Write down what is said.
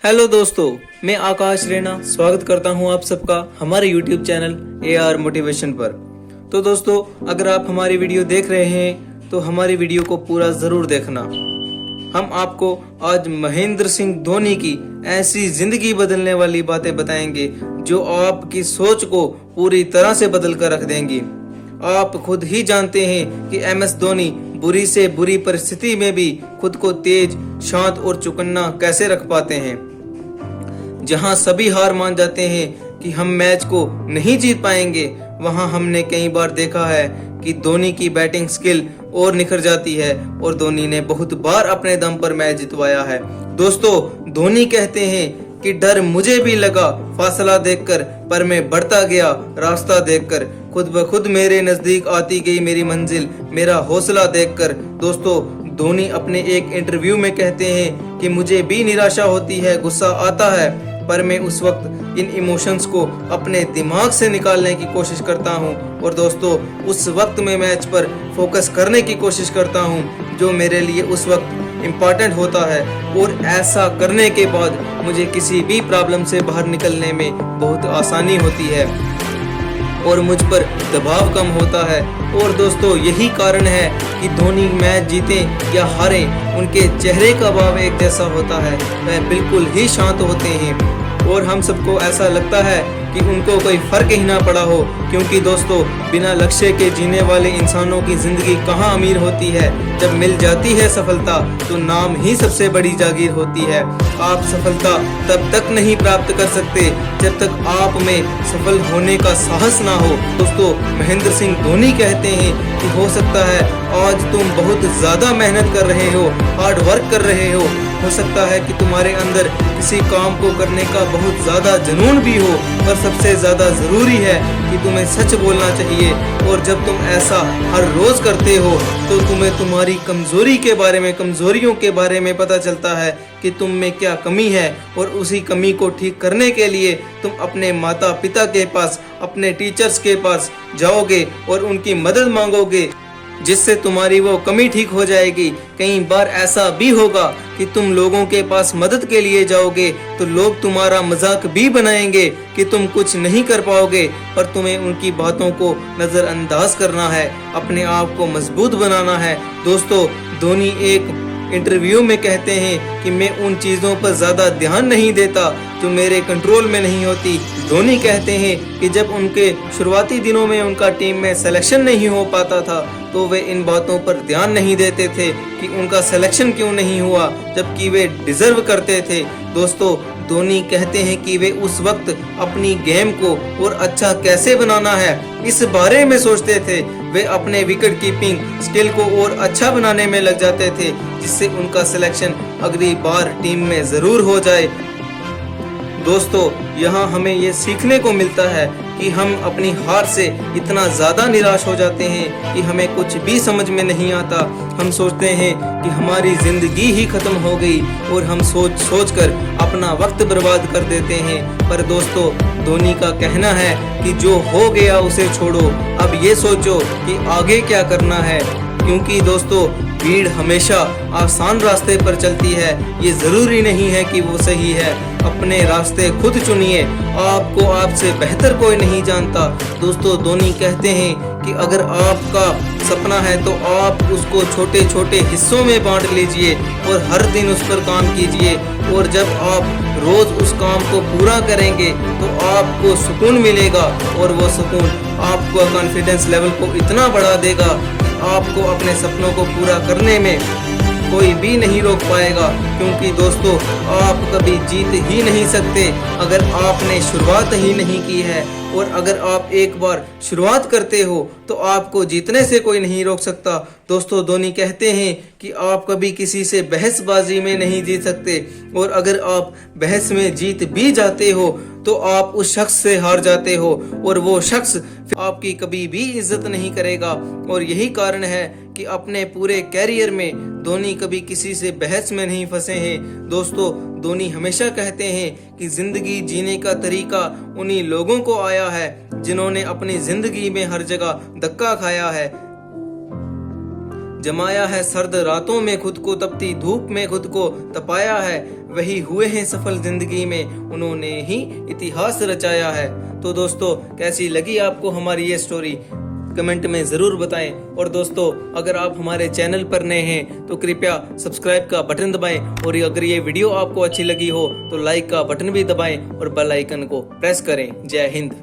Hello दोस्तों, मैं आकाश रैना स्वागत करता हूं आप सबका हमारे YouTube चैनल AR मोटिवेशन पर। तो दोस्तों, अगर आप हमारी वीडियो देख रहे हैं तो हमारी वीडियो को पूरा जरूर देखना। हम आपको आज महेंद्र सिंह धोनी की ऐसी जिंदगी बदलने वाली बातें बताएंगे जो आपकी सोच को पूरी तरह से बदल कर रख देंगी। आप खुद ही जानते हैं कि MS धोनी बुरी से बुरी परिस्थिति में भी खुद को तेज, शांत और चौकन्ना कैसे रख पाते हैं। जहां सभी हार मान जाते हैं कि हम मैच को नहीं जीत पाएंगे, वहां हमने कई बार देखा है कि धोनी की बैटिंग स्किल और निखर जाती है और धोनी ने बहुत बार अपने दम पर मैच जितवाया है। दोस्तों, धोनी कहते हैं कि डर मुझे भी लगा फासला देखकर, पर मैं बढ़ता गया रास्ता देखकर। खुद ब खुद मेरे नजदीक आती गई मेरी मंजिल, मेरा हौसला देखकर। दोस्तों, धोनी अपने एक इंटरव्यू में कहते हैं कि मुझे भी निराशा होती है, गुस्सा आता है, पर मैं उस वक्त इन इमोशंस को अपने दिमाग से निकालने की कोशिश करता हूं। और दोस्तों, उस वक्त मैं मैच पर फोकस करने की कोशिश करता हूं जो मेरे लिए उस वक्त इम्पोर्टेंट होता है। और ऐसा करने के बाद मुझे किसी भी प्रॉब्लम से बाहर निकलने में बहुत आसानी होती है और मुझ पर दबाव कम होता है। और दोस्तों, यही कारण है कि धोनी मैच जीते या हारे, उनके चेहरे का भाव एक जैसा होता है। वह बिल्कुल ही शांत होते हैं और हम सबको ऐसा लगता है कि उनको कोई फर्क ही ना पड़ा हो, क्योंकि दोस्तों, बिना लक्ष्य के जीने वाले इंसानों की जिंदगी कहाँ अमीर होती है। जब मिल जाती है सफलता तो नाम ही सबसे बड़ी जागीर होती है। आप सफलता तब तक नहीं प्राप्त कर सकते जब तक आप में सफल होने का साहस ना हो। दोस्तों, महेंद्र सिंह धोनी कहते हैं कि हो सकता है आज तुम बहुत ज्यादा मेहनत कर रहे हो, हार्ड वर्क कर रहे हो सकता है कि तुम्हारे अंदर किसी काम को करने का बहुत ज्यादा जुनून भी हो, पर सबसे ज्यादा जरूरी है कि तुम्हें सच बोलना चाहिए। और जब तुम ऐसा हर रोज करते हो तो तुम्हें तुम्हारी कमजोरियों के बारे में पता चलता है कि तुम में क्या कमी है, और उसी कमी को ठीक करने के लिए तुम अपने माता पिता के पास, अपने टीचर्स के पास जाओगे और उनकी मदद मांगोगे, जिससे तुम्हारी वो कमी ठीक हो जाएगी। कई बार ऐसा भी होगा कि तुम लोगों के पास मदद के लिए जाओगे तो लोग तुम्हारा मजाक भी बनाएंगे कि तुम कुछ नहीं कर पाओगे, पर तुम्हें उनकी बातों को नजरअंदाज करना है, अपने आप को मजबूत बनाना है। दोस्तों, धोनी एक इंटरव्यू में कहते हैं कि मैं उन चीज़ों पर ज़्यादा ध्यान नहीं देता जो मेरे कंट्रोल में नहीं होती। धोनी कहते हैं कि जब उनके शुरुआती दिनों में उनका टीम में सिलेक्शन नहीं हो पाता था तो वे इन बातों पर ध्यान नहीं देते थे कि उनका सिलेक्शन क्यों नहीं हुआ, जबकि वे डिजर्व करते थे। दोस्तों, धोनी कहते हैं कि वे उस वक्त अपनी गेम को और अच्छा कैसे बनाना है इस बारे में सोचते थे। वे अपने विकेट कीपिंग स्किल को और अच्छा बनाने में लग जाते थे, जिससे उनका सिलेक्शन अगली बार टीम में जरूर हो जाए। दोस्तों, यहाँ हमें ये सीखने को मिलता है कि हम अपनी हार से इतना ज़्यादा निराश हो जाते हैं कि हमें कुछ भी समझ में नहीं आता। हम सोचते हैं कि हमारी ज़िंदगी ही ख़त्म हो गई और हम सोच कर अपना वक्त बर्बाद कर देते हैं। पर दोस्तों, धोनी का कहना है कि जो हो गया उसे छोड़ो, अब ये सोचो कि आगे क्या करना है। क्योंकि दोस्तों, भीड़ हमेशा आसान रास्ते पर चलती है, ये ज़रूरी नहीं है कि वो सही है। अपने रास्ते खुद चुनिए, आपको आपसे बेहतर कोई नहीं जानता। दोस्तों, धोनी कहते हैं कि अगर आपका सपना है तो आप उसको छोटे छोटे हिस्सों में बांट लीजिए और हर दिन उस पर काम कीजिए। और जब आप रोज उस काम को पूरा करेंगे तो आपको सुकून मिलेगा, और वो सुकून आपको कॉन्फिडेंस लेवल को इतना बढ़ा देगा कि आपको अपने सपनों को पूरा करने में कोई भी नहीं रोक पाएगा। क्योंकि दोस्तों, आप कभी जीत ही नहीं सकते अगर आपने शुरुआत ही नहीं की है, और अगर आप एक बार शुरुआत करते हो तो आपको जीतने से कोई नहीं रोक सकता। दोस्तों, धोनी कहते हैं कि आप कभी किसी से बहसबाजी में नहीं जीत सकते, और अगर आप बहस में जीत भी जाते हो तो आप उस शख्स से हार जाते हो और वो शख्स आपकी कभी भी इज्जत नहीं करेगा। और यही कारण है कि अपने पूरे कैरियर में धोनी कभी किसी से बहस में नहीं फंसे हैं। दोस्तों, धोनी हमेशा कहते हैं कि जिंदगी जीने का तरीका उन्हीं लोगों को आया है जिन्होंने अपनी जिंदगी में हर जगह धक्का खाया है। जमाया है सर्द रातों में खुद को, तपती धूप में खुद को तपाया है, वही हुए हैं सफल जिंदगी में, उन्होंने ही इतिहास रचाया है। तो दोस्तों कैसी लगी आपको हमारी ये स्टोरी, कमेंट में जरूर बताएं। और दोस्तों अगर आप हमारे चैनल पर नए हैं तो कृपया सब्सक्राइब का बटन दबाएं, और अगर ये वीडियो आपको अच्छी लगी हो तो लाइक का बटन भी दबाएं और बेल आइकन को प्रेस करें। जय हिंद।